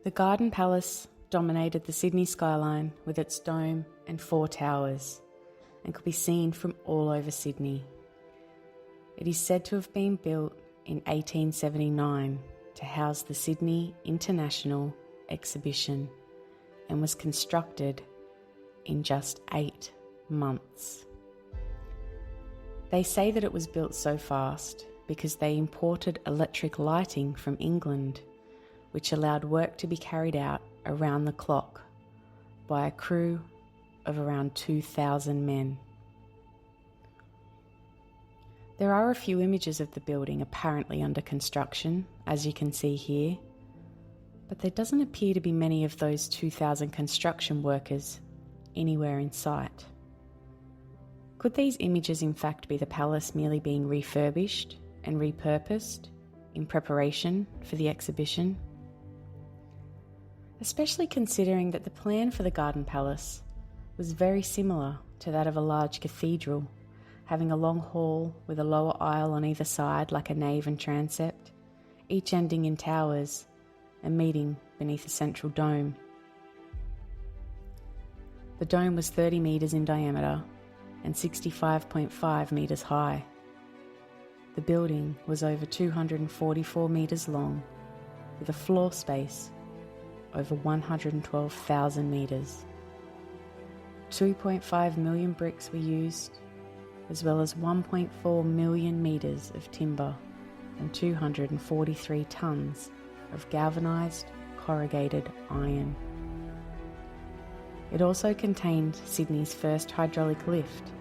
The Garden Palace dominated the Sydney skyline with its dome and 4 towers and could be seen from all over Sydney. It is said to have been built in 1879 to house the Sydney International Exhibition and was constructed in just 8 months. They say that it was built so fast because they imported electric lighting from England, which allowed work to be carried out around the clock by a crew of around 2,000 men. There are a few images of the building apparently under construction, as you can see here, but there doesn't appear to be many of those 2,000 construction workers anywhere in sight. Could these images in fact be the palace merely being refurbished and repurposed in preparation for the exhibition? Especially considering that the plan for the Garden Palace was very similar to that of a large cathedral, having a long hall with a lower aisle on either side like a nave and transept, each ending in towers and meeting beneath a central dome. The dome was 30 metres in diameter and 65.5 metres high. The building was over 244 metres long, with a floor space over 112,000 metres. 2.5 million bricks were used, as well as 1.4 million metres of timber and 243 tonnes of galvanised corrugated iron. It also contained Sydney's first hydraulic lift,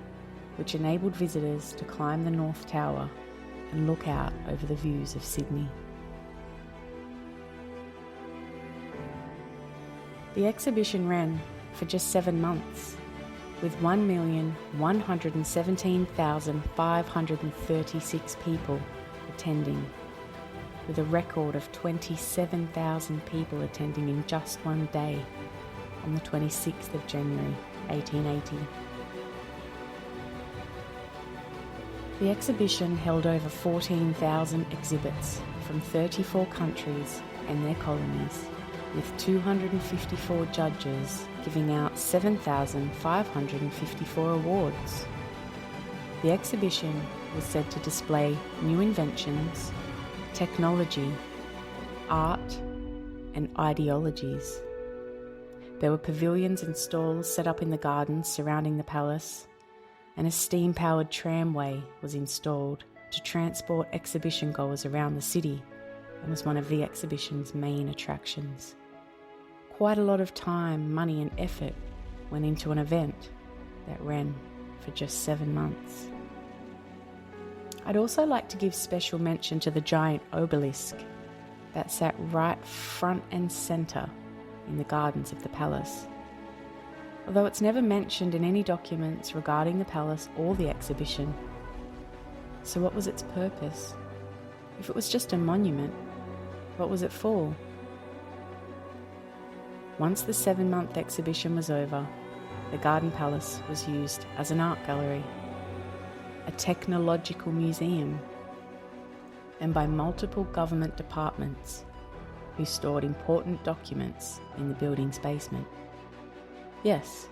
which enabled visitors to climb the North Tower and look out over the views of Sydney. The exhibition ran for just 7 months, with 1,117,536 people attending, with a record of 27,000 people attending in just one day on the 26th of January 1880. The exhibition held over 14,000 exhibits from 34 countries and their colonies, with 254 judges giving out 7,554 awards. The exhibition was said to display new inventions, technology, art, and ideologies. There were pavilions and stalls set up in the gardens surrounding the palace, and a steam-powered tramway was installed to transport exhibition goers around the city and was one of the exhibition's main attractions. Quite a lot of time, money and effort went into an event that ran for just 7 months. I'd also like to give special mention to the giant obelisk that sat right front and centre in the gardens of the palace. Although it's never mentioned in any documents regarding the palace or the exhibition. So what was its purpose? If it was just a monument, what was it for? Once the 7-month exhibition was over, the Garden Palace was used as an art gallery, a technological museum, and by multiple government departments who stored important documents in the building's basement. Yes,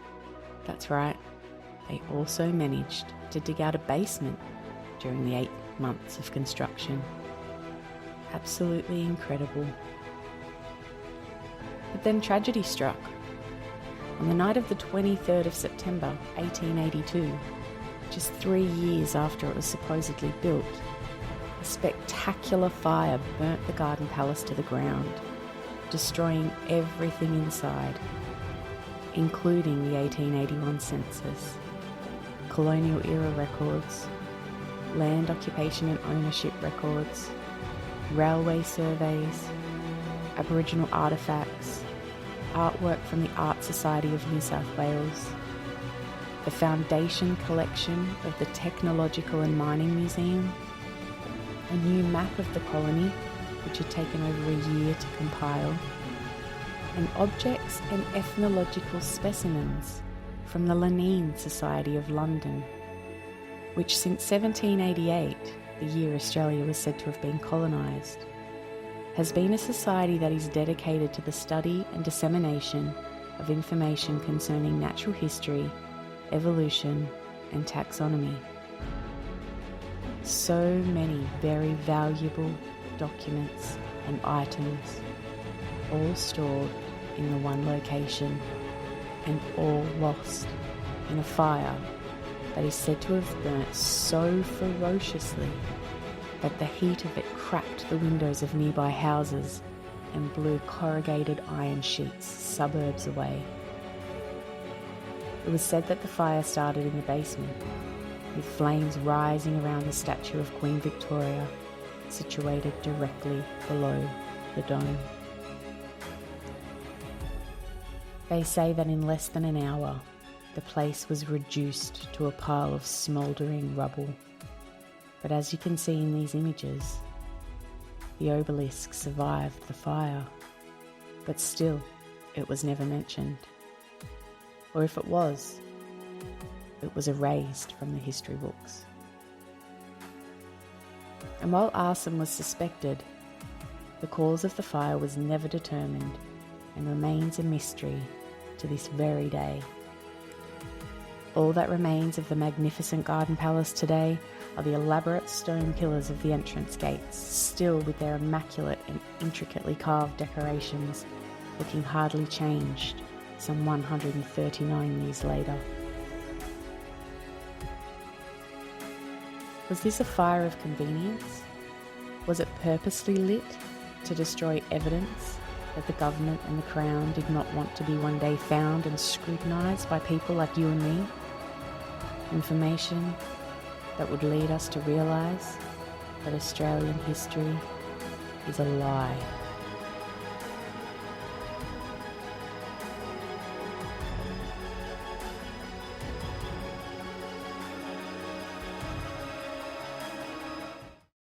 that's right, they also managed to dig out a basement during the 8 months of construction. Absolutely incredible. But then tragedy struck. On the night of the 23rd of September 1882, just 3 years after it was supposedly built, a spectacular fire burnt the Garden Palace to the ground, destroying everything inside, including the 1881 census, colonial era records, land occupation and ownership records, railway surveys, Aboriginal artefacts, artwork from the Art Society of New South Wales, the foundation collection of the Technological and Mining Museum, a new map of the colony, which had taken over a year to compile, and objects and ethnological specimens from the Linnean Society of London, which since 1788, the year Australia was said to have been colonised, has been a society that is dedicated to the study and dissemination of information concerning natural history, evolution, and taxonomy. So many very valuable documents and items, all stored in the one location and all lost in a fire that is said to have burnt so ferociously that the heat of it cracked the windows of nearby houses and blew corrugated iron sheets suburbs away. It was said that the fire started in the basement, with flames rising around the statue of Queen Victoria, situated directly below the dome. They say that in less than an hour, the place was reduced to a pile of smouldering rubble. But as you can see in these images, the obelisk survived the fire, but still it was never mentioned. Or if it was erased from the history books. And while arson was suspected, the cause of the fire was never determined and remains a mystery to this very day. All that remains of the magnificent garden palace today are the elaborate stone pillars of the entrance gates, still with their immaculate and intricately carved decorations, looking hardly changed some 139 years later. Was this a fire of convenience? Was it purposely lit to destroy evidence that the government and the Crown did not want to be one day found and scrutinised by people like you and me? Information that would lead us to realise that Australian history is a lie.